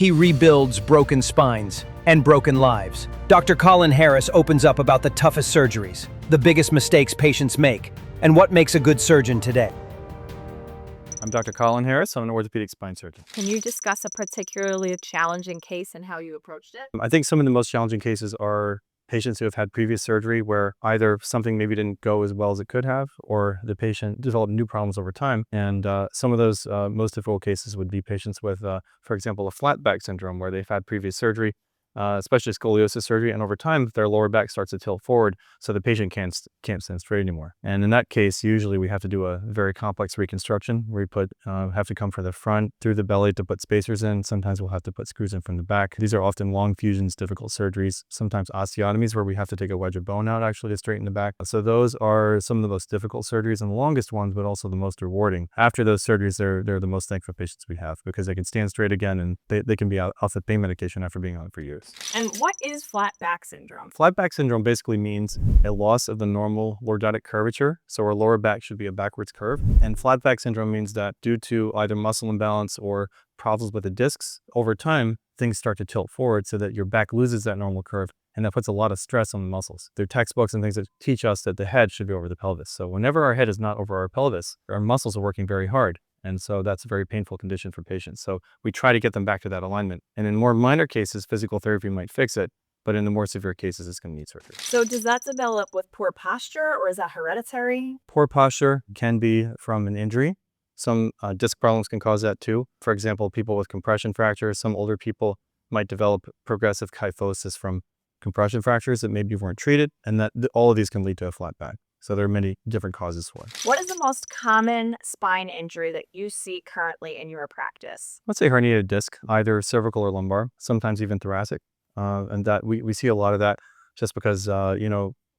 He rebuilds broken spines and broken lives. Dr. Colin Harris opens up about the toughest surgeries, the biggest mistakes patients make, and what makes a good surgeon today. I'm Dr. Colin Harris. I'm an orthopedic spine surgeon. Can you discuss a particularly challenging case and how you approached it? I think some of the most challenging cases are patients who have had previous surgery where either something maybe didn't go as well as it could have, or the patient developed new problems over time. And some of those most difficult cases would be patients with, for example, a flatback syndrome where they've had previous surgery, especially scoliosis surgery, and over time their lower back starts to tilt forward, so the patient can't stand straight anymore. And in that case, usually we have to do a very complex reconstruction where we have to come from the front through the belly to put spacers in. Sometimes we'll have to put screws in from the back. These are often long fusions, difficult surgeries, sometimes osteotomies where we have to take a wedge of bone out actually to straighten the back. So those are some of the most difficult surgeries and the longest ones, but also the most rewarding. After those surgeries, they're the most thankful patients we have because they can stand straight again and they can be off the pain medication after being on it for years. And what is flatback syndrome? Flatback syndrome basically means a loss of the normal lordotic curvature. So our lower back should be a backwards curve. And flatback syndrome means that due to either muscle imbalance or problems with the discs, over time, things start to tilt forward so that your back loses that normal curve. And that puts a lot of stress on the muscles. There are textbooks and things that teach us that the head should be over the pelvis. So whenever our head is not over our pelvis, our muscles are working very hard. And so that's a very painful condition for patients. So we try to get them back to that alignment. And in more minor cases, physical therapy might fix it. But in the more severe cases, it's going to need surgery. So does that develop with poor posture or is that hereditary? Poor posture can be from an injury. Some disc problems can cause that too. For example, people with compression fractures, some older people might develop progressive kyphosis from compression fractures that maybe weren't treated. And that all of these can lead to a flat back. So there are many different causes for it. What is the most common spine injury that you see currently in your practice? Let's say herniated disc, either cervical or lumbar, sometimes even thoracic. And that we see a lot of that just because,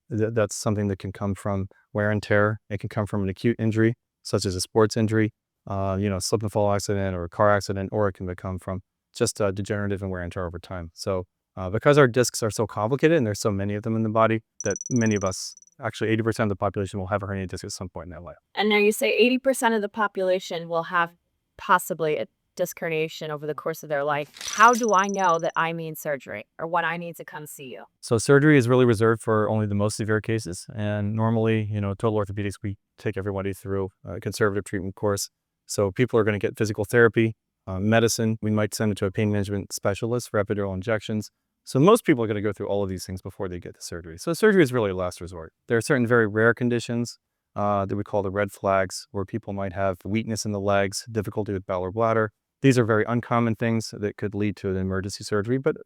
that's something that can come from wear and tear. It can come from an acute injury, such as a sports injury, slip and fall accident or a car accident, or it can come from just degenerative and wear and tear over time. So because our discs are so complicated and there's so many of them in the body that many of us, actually 80% of the population will have a herniated disc at some point in their life. And now you say 80% of the population will have possibly a disc herniation over the course of their life. How do I know that I need surgery or when I need to come see you? So surgery is really reserved for only the most severe cases. And normally, Total Orthopedics, we take everybody through a conservative treatment course. So people are going to get physical therapy, medicine. We might send them to a pain management specialist for epidural injections. So most people are going to go through all of these things before they get to surgery. So surgery is really a last resort. There are certain very rare conditions that we call the red flags, where people might have weakness in the legs, difficulty with bowel or bladder. These are very uncommon things that could lead to an emergency surgery. But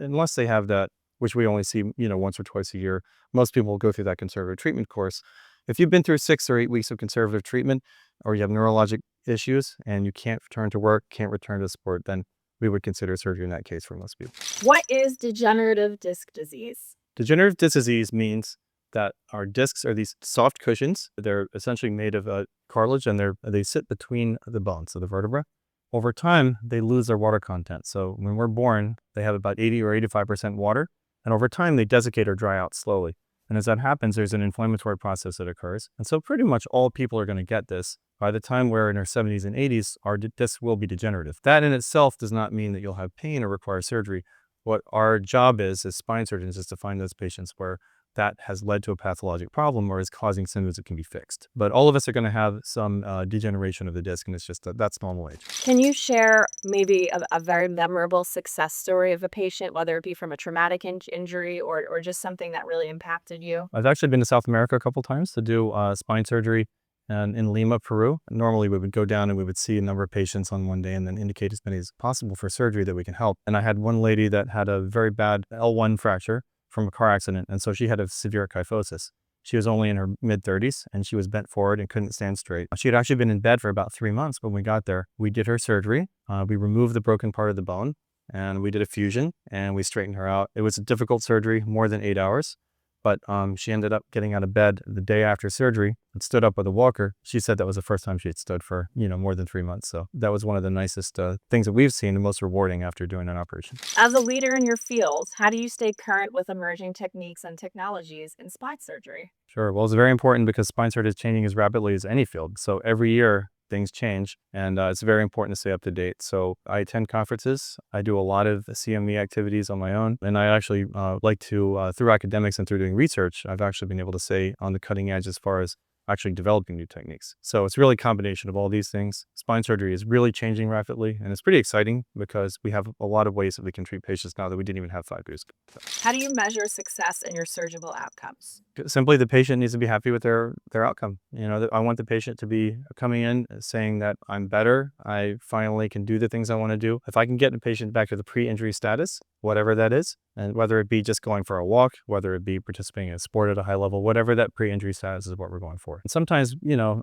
unless they have that, which we only see once or twice a year, most people will go through that conservative treatment course. If you've been through 6 or 8 weeks of conservative treatment, or you have neurologic issues and you can't return to work, can't return to sport, then we would consider surgery in that case for most people. What is degenerative disc disease? Degenerative disc disease means that our discs are these soft cushions. They're essentially made of cartilage, and they sit between the bones, so the vertebra. Over time, they lose their water content. So when we're born, they have about 80 or 85% water, and over time they desiccate or dry out slowly. And as that happens, there's an inflammatory process that occurs. And so pretty much all people are going to get this. By the time we're in our 70s and 80s, our discs will be degenerative. That in itself does not mean that you'll have pain or require surgery. What our job is as spine surgeons is to find those patients where that has led to a pathologic problem or is causing symptoms that can be fixed. But all of us are going to have some degeneration of the disc, and it's just that's normal age. Can you share maybe a very memorable success story of a patient, whether it be from a traumatic injury or just something that really impacted you? I've actually been to South America a couple times to do spine surgery. And in Lima, Peru, normally we would go down and we would see a number of patients on one day and then indicate as many as possible for surgery that we can help. And I had one lady that had a very bad L1 fracture from a car accident. And so she had a severe kyphosis. She was only in her mid-30s and she was bent forward and couldn't stand straight. She had actually been in bed for about 3 months when we got there. We did her surgery. We removed the broken part of the bone and we did a fusion and we straightened her out. It was a difficult surgery, more than 8 hours. But she ended up getting out of bed the day after surgery and stood up with a walker. She said that was the first time she had stood for, more than 3 months. So that was one of the nicest things that we've seen, the most rewarding after doing an operation. As a leader in your field, how do you stay current with emerging techniques and technologies in spine surgery? Sure. Well, it's very important because spine surgery is changing as rapidly as any field. So every year things change, and it's very important to stay up to date. So I attend conferences. I do a lot of CME activities on my own, and I actually like to, through academics and through doing research, I've actually been able to stay on the cutting edge as far as actually developing new techniques. So it's really a combination of all these things. Spine surgery is really changing rapidly, and it's pretty exciting because we have a lot of ways that we can treat patients now that we didn't even have 5 years ago. How do you measure success in your surgical outcomes? Simply, the patient needs to be happy with their outcome. I want the patient to be coming in saying that I'm better. I finally can do the things I want to do. If I can get the patient back to the pre-injury status, whatever that is, and whether it be just going for a walk, whether it be participating in a sport at a high level, whatever that pre-injury status is what we're going for. And sometimes,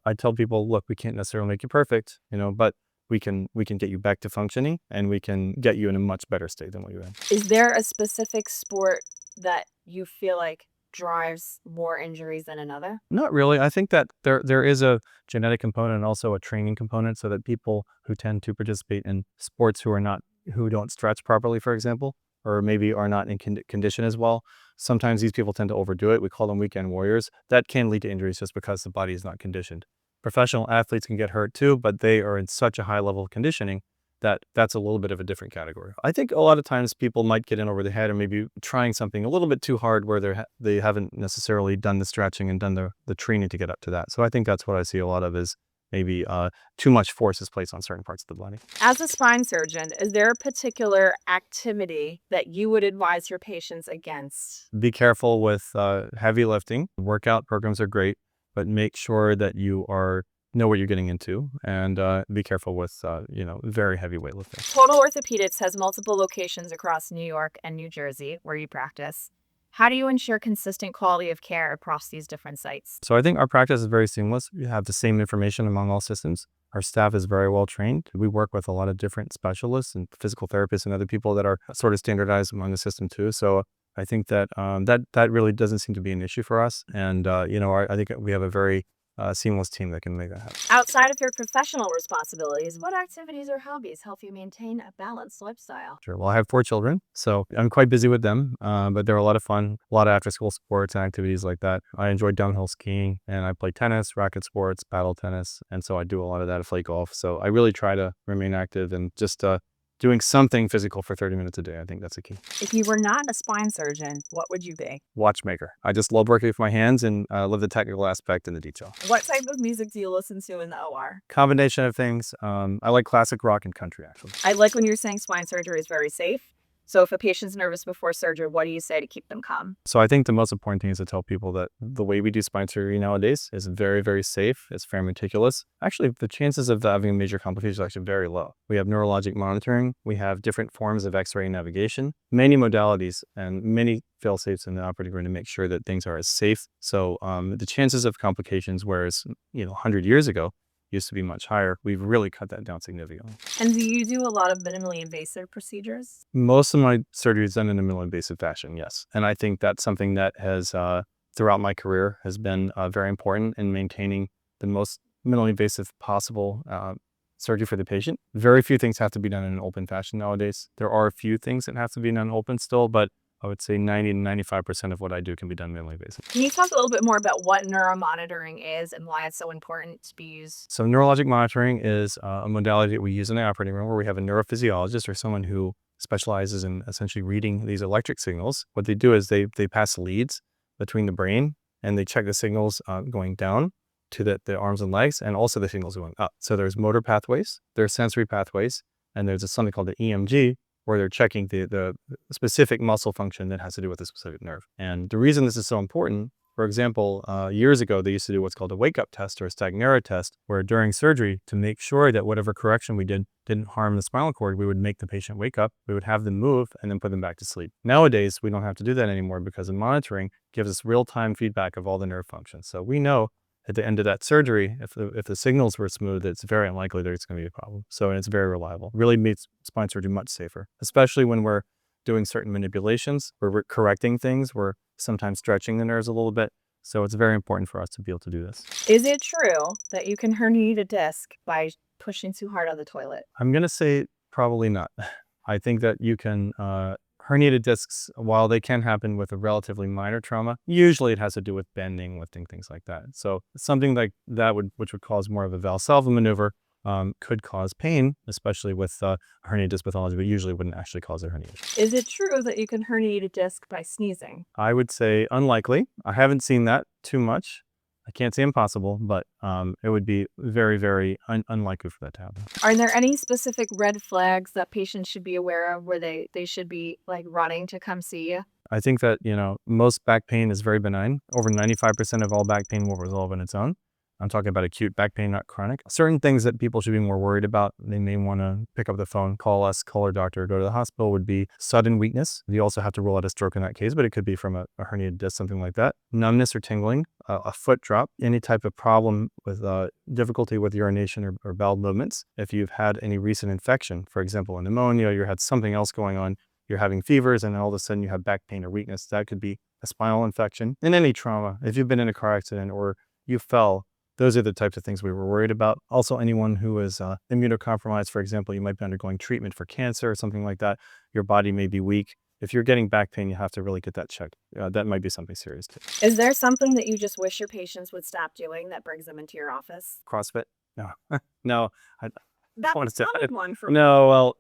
I tell people, look, we can't necessarily make you perfect, but we can get you back to functioning, and we can get you in a much better state than what you're in. Is there a specific sport that you feel like drives more injuries than another? Not really. I think that there is a genetic component and also a training component, so that people who tend to participate in sports who don't stretch properly, for example, or maybe are not in condition as well, sometimes these people tend to overdo it. We call them weekend warriors. That can lead to injuries just because the body is not conditioned. Professional athletes can get hurt too, but they are in such a high level of conditioning that's a little bit of a different category. I think a lot of times people might get in over the head or maybe trying something a little bit too hard where they haven't necessarily done the stretching and done the training to get up to that. So I think that's what I see a lot of is maybe too much force is placed on certain parts of the body. As a spine surgeon, is there a particular activity that you would advise your patients against? Be careful with heavy lifting. Workout programs are great, but make sure that you know what you're getting into, and be careful with very heavy weightlifting. Total Orthopedics has multiple locations across New York and New Jersey where you practice. How do you ensure consistent quality of care across these different sites? So I think our practice is very seamless. We have the same information among all systems. Our staff is very well trained. We work with a lot of different specialists and physical therapists and other people that are sort of standardized among the system too. So I think that that really doesn't seem to be an issue for us. And I think we have a very seamless team that can make that happen. Outside of your professional responsibilities, what activities or hobbies help you maintain a balanced lifestyle? Sure. Well, I have 4 children, so I'm quite busy with them, but they're a lot of fun, a lot of after-school sports and activities like that. I enjoy downhill skiing, and I play tennis, racket sports, paddle tennis, and so I do a lot of that. I play golf, so I really try to remain active and just doing something physical for 30 minutes a day. I think that's a key. If you were not a spine surgeon, what would you be? Watchmaker. I just love working with my hands and love the technical aspect and the detail. What type of music do you listen to in the OR? Combination of things. I like classic rock and country, actually. I like when you're saying spine surgery is very safe. So if a patient's nervous before surgery, what do you say to keep them calm? So I think the most important thing is to tell people that the way we do spine surgery nowadays is very, very safe. It's very meticulous. Actually, the chances of having major complications are actually very low. We have neurologic monitoring. We have different forms of X-ray navigation, many modalities, and many fail-safes in the operating room to make sure that things are as safe. So the chances of complications, whereas 100 years ago, used to be much higher. We've really cut that down significantly. And do you do a lot of minimally invasive procedures? Most of my surgery is done in a minimally invasive fashion, yes. And I think that's something that has, throughout my career, has been very important in maintaining the most minimally invasive possible surgery for the patient. Very few things have to be done in an open fashion nowadays. There are a few things that have to be done open still, but I would say 90 to 95% of what I do can be done minimally invasive. Can you talk a little bit more about what neuromonitoring is and why it's so important to be used? So neurologic monitoring is a modality that we use in the operating room where we have a neurophysiologist or someone who specializes in essentially reading these electric signals. What they do is they pass leads between the brain and they check the signals going down to the arms and legs and also the signals going up. So there's motor pathways, there's sensory pathways, and there's something called the EMG, where they're checking the specific muscle function that has to do with a specific nerve. And the reason this is so important, for example, years ago, they used to do what's called a wake-up test or a Stagnera test, where during surgery, to make sure that whatever correction we did didn't harm the spinal cord, we would make the patient wake up, we would have them move, and then put them back to sleep. Nowadays, we don't have to do that anymore because the monitoring gives us real-time feedback of all the nerve functions. So we know at the end of that surgery, if the signals were smooth, it's very unlikely that it's going to be a problem. So, and it's very reliable. Really makes spine surgery much safer, especially when we're doing certain manipulations, where we're correcting things, we're sometimes stretching the nerves a little bit. So it's very important for us to be able to do this. Is it true that you can herniate a disc by pushing too hard on the toilet? I'm going to say probably not. I think that you can Herniated discs, while they can happen with a relatively minor trauma, usually it has to do with bending, lifting, things like that. So something like that which would cause more of a Valsalva maneuver could cause pain, especially with herniated disc pathology, but usually wouldn't actually cause a herniation. Is it true that you can herniate a disc by sneezing? I would say unlikely. I haven't seen that too much. I can't say impossible, but it would be very, very unlikely for that to happen. Are there any specific red flags that patients should be aware of where they should be like running to come see you? I think that, most back pain is very benign. Over 95% of all back pain will resolve on its own. I'm talking about acute back pain, not chronic. Certain things that people should be more worried about, they may want to pick up the phone, call us, call our doctor, go to the hospital, would be sudden weakness. You also have to rule out a stroke in that case, but it could be from a herniated disc, something like that. Numbness or tingling, a foot drop, any type of problem with difficulty with urination or bowel movements. If you've had any recent infection, for example, a pneumonia, you had something else going on, you're having fevers, and all of a sudden you have back pain or weakness, that could be a spinal infection. And any trauma, if you've been in a car accident or you fell, those are the types of things we were worried about. Also, anyone who is immunocompromised, for example, you might be undergoing treatment for cancer or something like that. Your body may be weak. If you're getting back pain, you have to really get that checked. That might be something serious too. Is there something that you just wish your patients would stop doing that brings them into your office? CrossFit? No, no. I That's want to say a common one for no. Well,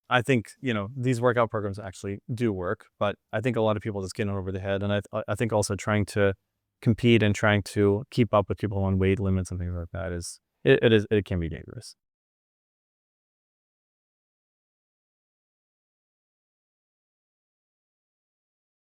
I think these workout programs actually do work, but I think a lot of people just get it over the head, and I think also trying to compete and trying to keep up with people on weight limits and things like that it can be dangerous.